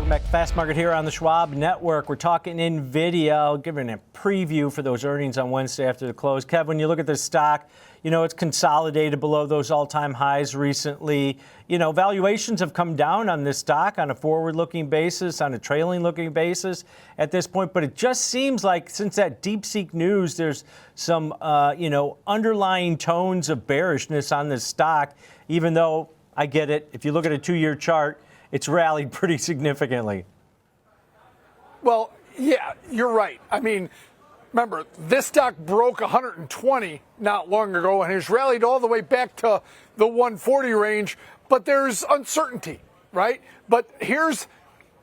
Welcome back to Fast Market here on the Schwab Network. We're talking Nvidia. I'll give you a preview for those earnings on Wednesday after the close. Kev, when you look at this stock, you know, it's consolidated below those all-time highs recently. You know, valuations have come down on this stock on a forward-looking basis, on a trailing-looking basis at this point. But it just seems like since that DeepSeek news, there's some, underlying tones of bearishness on this stock, even though I get it. If you look at a 2-year chart, it's rallied pretty significantly. Well, yeah, you're right. I mean, remember, this stock broke 120 not long ago and has rallied all the way back to the 140 range, but there's uncertainty, right? But here's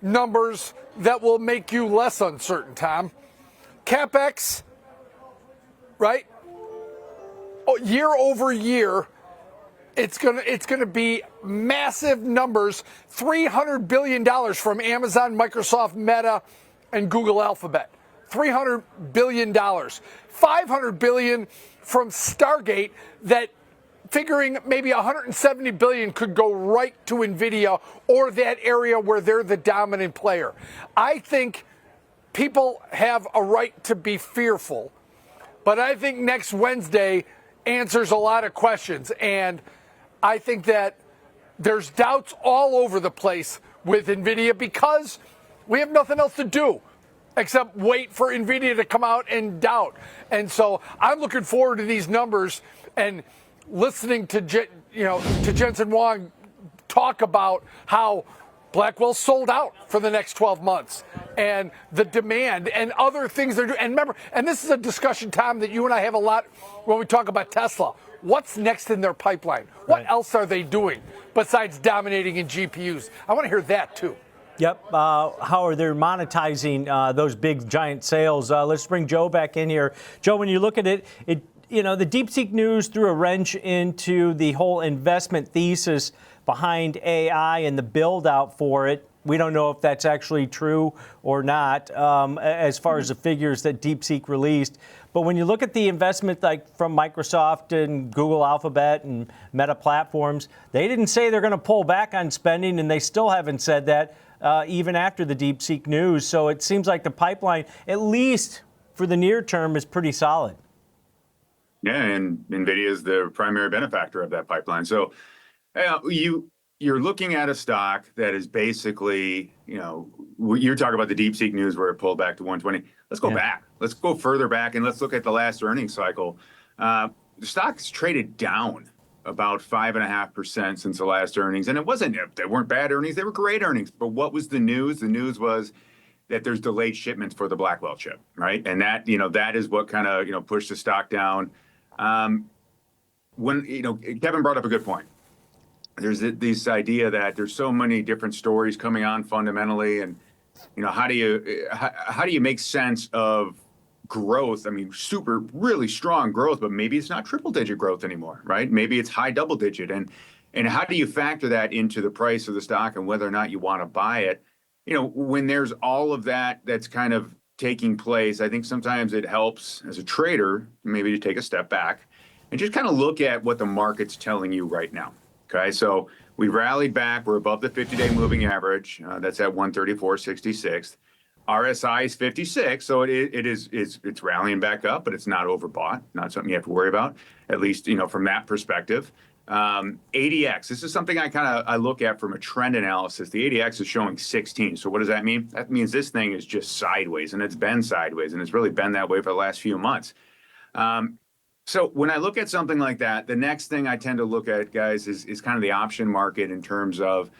numbers that will make you less uncertain, Tom. CapEx, right? Year over year, it's gonna be massive numbers. $300 billion from Amazon, Microsoft, Meta, and Google Alphabet. $300 billion. $500 billion from Stargate, that figuring maybe $170 billion could go right to Nvidia or that area where they're the dominant player. I think people have a right to be fearful, but I think next Wednesday answers a lot of questions. And I think that there's doubts all over the place with Nvidia because we have nothing else to do except wait for Nvidia to come out and doubt. And so I'm looking forward to these numbers and listening to Jensen Huang talk about how Blackwell's sold out for the next 12 months and the demand and other things they're doing. And remember, and this is a discussion, Tom, that you and I have a lot when we talk about Tesla. What's next in their pipeline? What else are they doing besides dominating in GPUs? I want to hear that too. Yep. How are they monetizing those big giant sales? Let's bring Joe back in here. Joe, when you look at it, the DeepSeek news threw a wrench into the whole investment thesis behind AI and the build out for it. We don't know if that's actually true or not as far as the figures that DeepSeek released. But when you look at the investment like from Microsoft and Google Alphabet and Meta Platforms, they didn't say they're going to pull back on spending, and they still haven't said that even after the DeepSeek news. So it seems like the pipeline, at least for the near term, is pretty solid. Yeah, and NVIDIA is the primary benefactor of that pipeline. So you're looking at a stock that is basically, you're talking about the DeepSeek news where it pulled back to 120. Let's go back. Let's go further back and let's look at the last earnings cycle. The stock's traded down about 5.5% since the last earnings. And they weren't bad earnings. They were great earnings. But what was the news? The news was that there's delayed shipments for the Blackwell chip, right? And that, that is what kind of, pushed the stock down. Kevin brought up a good point. There's this idea that there's so many different stories coming on fundamentally, and how do you make sense of growth? I mean, really strong growth, but maybe it's not triple-digit growth anymore, right? Maybe it's high double-digit, and how do you factor that into the price of the stock and whether or not you want to buy it? When there's all of that's kind of taking place, I think sometimes it helps as a trader maybe to take a step back and just kind of look at what the market's telling you right now. Okay, so we rallied back. We're above the 50-day moving average. That's at 134.66. RSI is 56, so it's rallying back up, but it's not overbought. Not something you have to worry about, at least from that perspective. ADX. This is something I look at from a trend analysis. The ADX is showing 16. So what does that mean? That means this thing is just sideways, and it's been sideways, and it's really been that way for the last few months. So when I look at something like that, the next thing I tend to look at, guys, is kind of the option market in terms of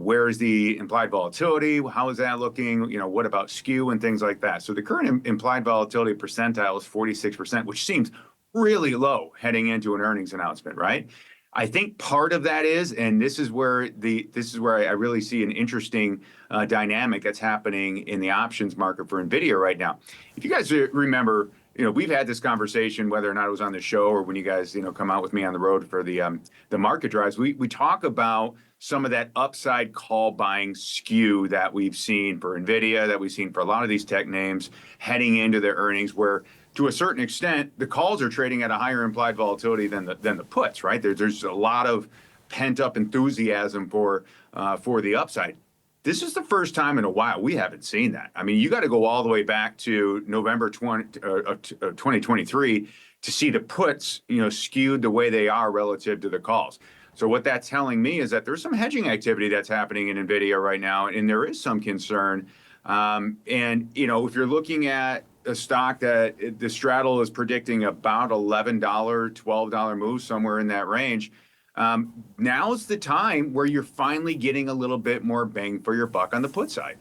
where is the implied volatility? How is that looking? What about skew and things like that? So the current implied volatility percentile is 46%, which seems really low heading into an earnings announcement, right? I think part of that is, and this is where I really see an interesting dynamic that's happening in the options market for Nvidia right now. If you guys remember, we've had this conversation, whether or not it was on the show or when you guys, come out with me on the road for the market drives. We talk about some of that upside call buying skew that we've seen for Nvidia, that we've seen for a lot of these tech names heading into their earnings, where to a certain extent the calls are trading at a higher implied volatility than the puts, right? There's a lot of pent up enthusiasm for the upside. This is the first time in a while we haven't seen that. I mean, you got to go all the way back to November 2023 to see the puts, skewed the way they are relative to the calls. So what that's telling me is that there's some hedging activity that's happening in Nvidia right now, and there is some concern. If you're looking at a stock that the straddle is predicting about $11, $12 move, somewhere in that range, now's the time where you're finally getting a little bit more bang for your buck on the put side.